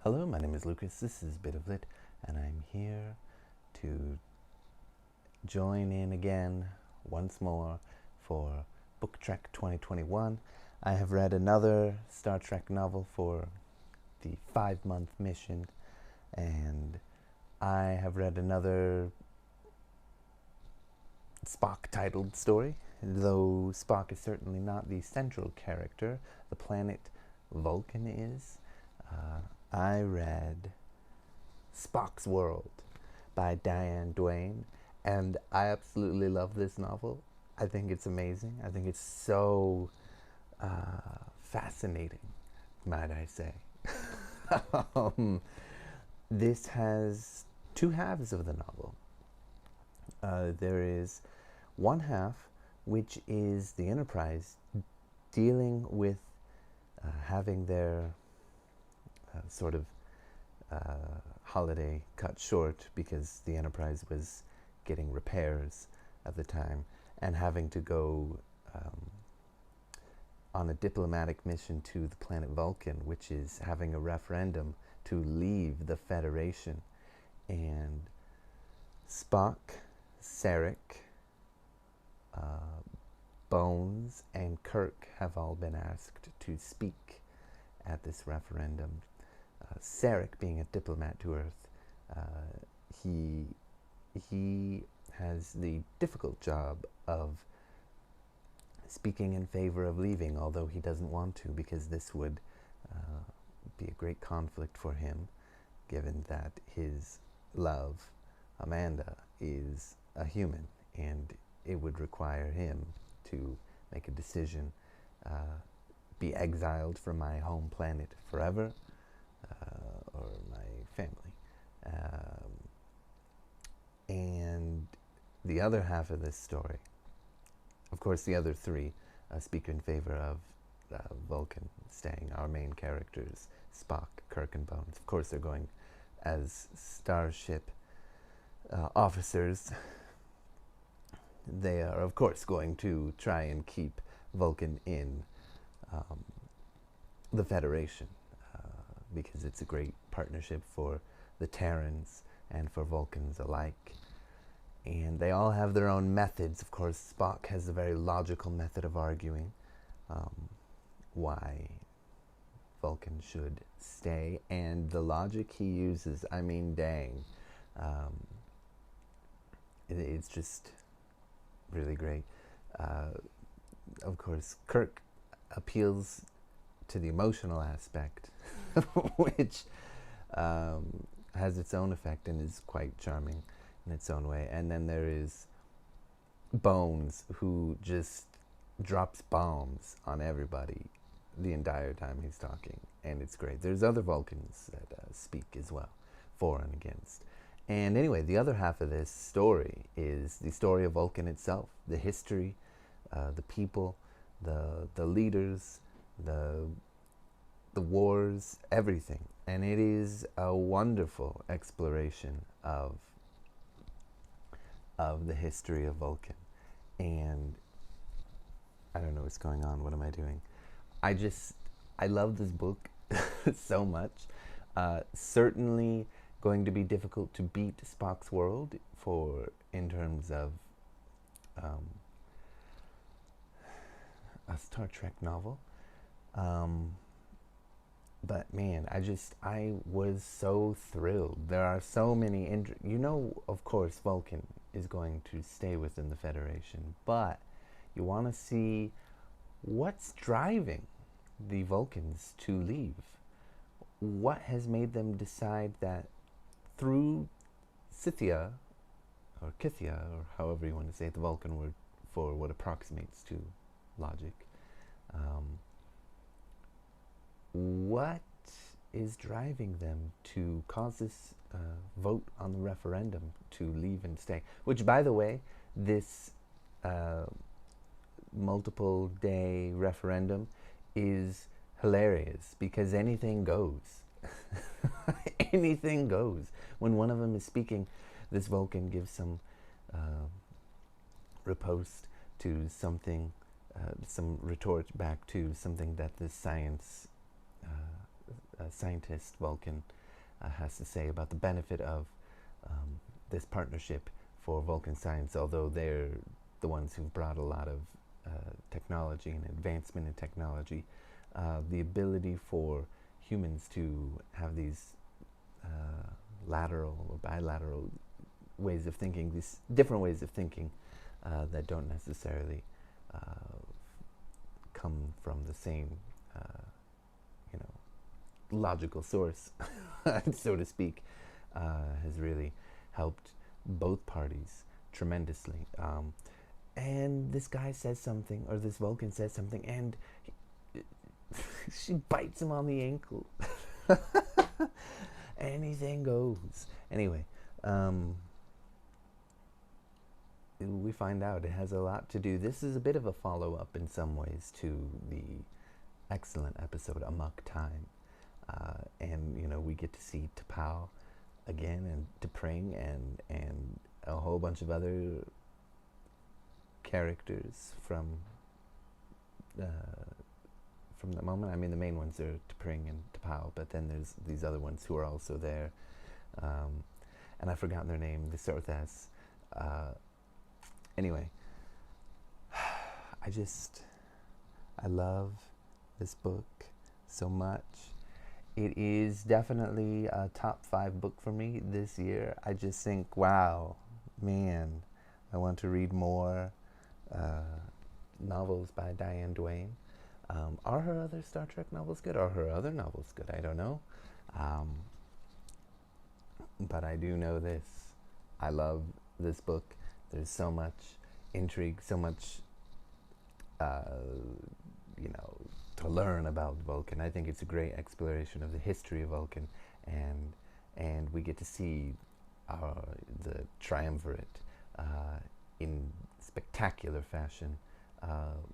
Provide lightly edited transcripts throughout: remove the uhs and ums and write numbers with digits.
Hello, my name is Lucas. This is Bit of Lit, and I'm here to join in again once more for Book Trek 2021. I have read another Star Trek novel for the 5-month mission, and I have read another Spock titled story. Though Spock is certainly not the central character, the planet Vulcan is. I read Spock's World by Diane Duane, and I absolutely love this novel. I think it's amazing. I think it's so fascinating, might I say. This has two halves of the novel. There is one half, which is the Enterprise dealing with having their sort of holiday cut short because the Enterprise was getting repairs at the time and having to go on a diplomatic mission to the planet Vulcan, which is having a referendum to leave the Federation. And Spock, Sarek, Bones, and Kirk have all been asked to speak at this referendum. Sarek, being a diplomat to Earth, he has the difficult job of speaking in favor of leaving, although he doesn't want to, because this would be a great conflict for him, given that his love, Amanda, is a human, and it would require him to make a decision, be exiled from my home planet forever, or my family. And the other half of this story, of course the other three speak in favor of Vulcan staying, our main characters, Spock, Kirk, and Bones. Of course they're going as starship officers. They are, of course, going to try and keep Vulcan in the Federation, because it's a great partnership for the Terrans and for Vulcans alike. And they all have their own methods. Of course, Spock has a very logical method of arguing why Vulcan should stay. And the logic he uses, I mean, dang. It's just really great. Of course, Kirk appeals to the emotional aspect, which has its own effect and is quite charming in its own way. And then there is Bones, who just drops bombs on everybody the entire time he's talking, and it's great. There's other Vulcans that speak as well, for and against. And anyway, the other half of this story is the story of Vulcan itself, the history, the people, the leaders, the wars, everything. And it is a wonderful exploration of the history of Vulcan. And I don't know what's going on. What am I doing? I love this book so much. Certainly going to be difficult to beat Spock's World in terms of a Star Trek novel. But man, I was so thrilled. There are so many, of course, Vulcan is going to stay within the Federation, but you want to see what's driving the Vulcans to leave. What has made them decide that through Scythia, or Kythia, or however you want to say it, the Vulcan word for what approximates to logic, what is driving them to cause this vote on the referendum to leave and stay? Which, by the way, this multiple day referendum is hilarious because anything goes. Anything goes. When one of them is speaking, this Vulcan gives some riposte to something, some retort back to something that the science scientist Vulcan has to say about the benefit of this partnership for Vulcan science, although they're the ones who've brought a lot of technology and advancement in technology. The ability for humans to have these lateral or bilateral ways of thinking, these different ways of thinking that don't necessarily come from the same, logical source, so to speak, has really helped both parties tremendously. And this guy says something, or this Vulcan says something, and she bites him on the ankle. Anything goes. Anyway, we find out it has a lot to do. This is a bit of a follow-up in some ways to the excellent episode Amok Time. And, we get to see T'Pau again, and T'Pring, and a whole bunch of other characters from the moment. I mean, the main ones are T'Pring and T'Pau, but then there's these other ones who are also there. And I've forgotten their name. They start with S. Anyway, I love this book so much. It is definitely a top 5 book for me this year. I just think, wow, man, I want to read more novels by Diane Duane. Are her other Star Trek novels good? Are her other novels good? I don't know. But I do know this. I love this book. There's so much intrigue, so much, to learn about Vulcan. I think it's a great exploration of the history of Vulcan, and we get to see the triumvirate in spectacular fashion.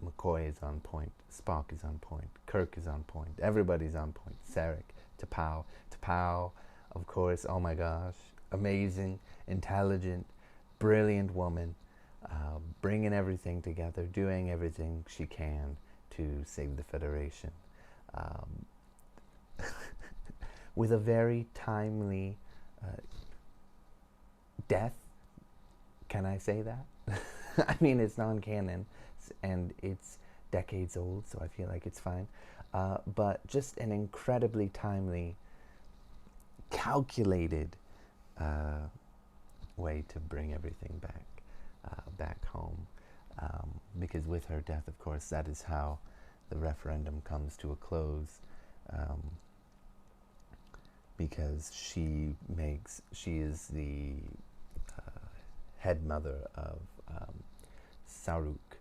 Mccoy is on point, Spock is on point, Kirk is on point, everybody's on point. Sarek, T'Pau, of course, oh my gosh, amazing, intelligent, brilliant woman, bringing everything together, doing everything she can to save the Federation, with a very timely death. Can I say that? I mean, it's non-canon, and it's decades old, so I feel like it's fine. But just an incredibly timely, calculated way to bring everything back home. Because with her death, of course, that is how the referendum comes to a close. Because she is the head mother of Sarek,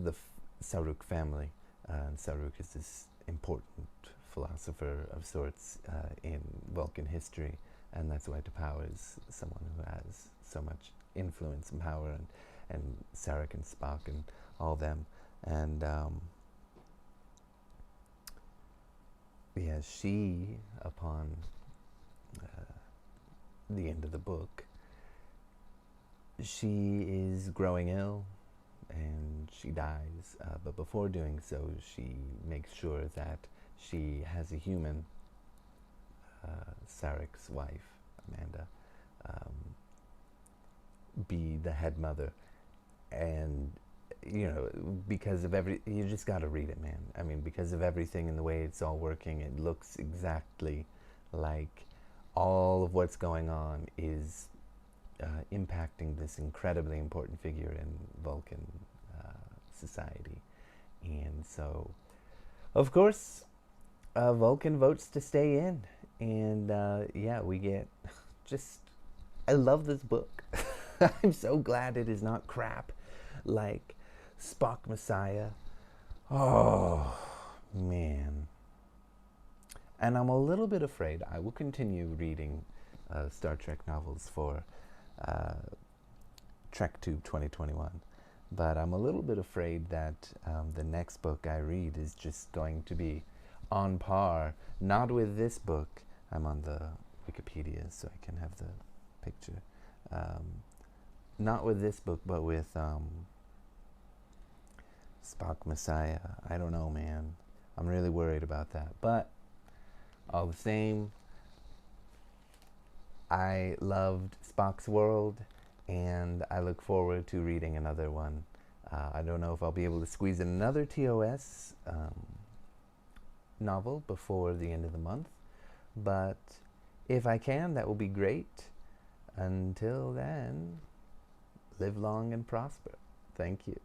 the Sarek family. And Sarek is this important philosopher of sorts in Vulcan history, and that's why T'Pau is someone who has so much influence and power, and Sarek and Spock and all them. And she, upon the end of the book, she is growing ill and she dies, but before doing so, she makes sure that she has a human, Sarek's wife, Amanda, be the head mother. And because of you just got to read it, man. I mean, because of everything and the way it's all working, it looks exactly like all of what's going on is impacting this incredibly important figure in Vulcan society. And so, of course, Vulcan votes to stay in. And we get I love this book. I'm so glad it is not crap like Spock Messiah. Oh, man. And I'm a little bit afraid. I will continue reading Star Trek novels for TrekTube 2021. But I'm a little bit afraid that the next book I read is just going to be on par, not with this book. I'm on the Wikipedia, so I can have the picture. Not with this book, but with Spock Messiah. I don't know, man. I'm really worried about that. But all the same, I loved Spock's World, and I look forward to reading another one. I don't know if I'll be able to squeeze in another TOS novel before the end of the month, but if I can, that will be great. Until then, live long and prosper. Thank you.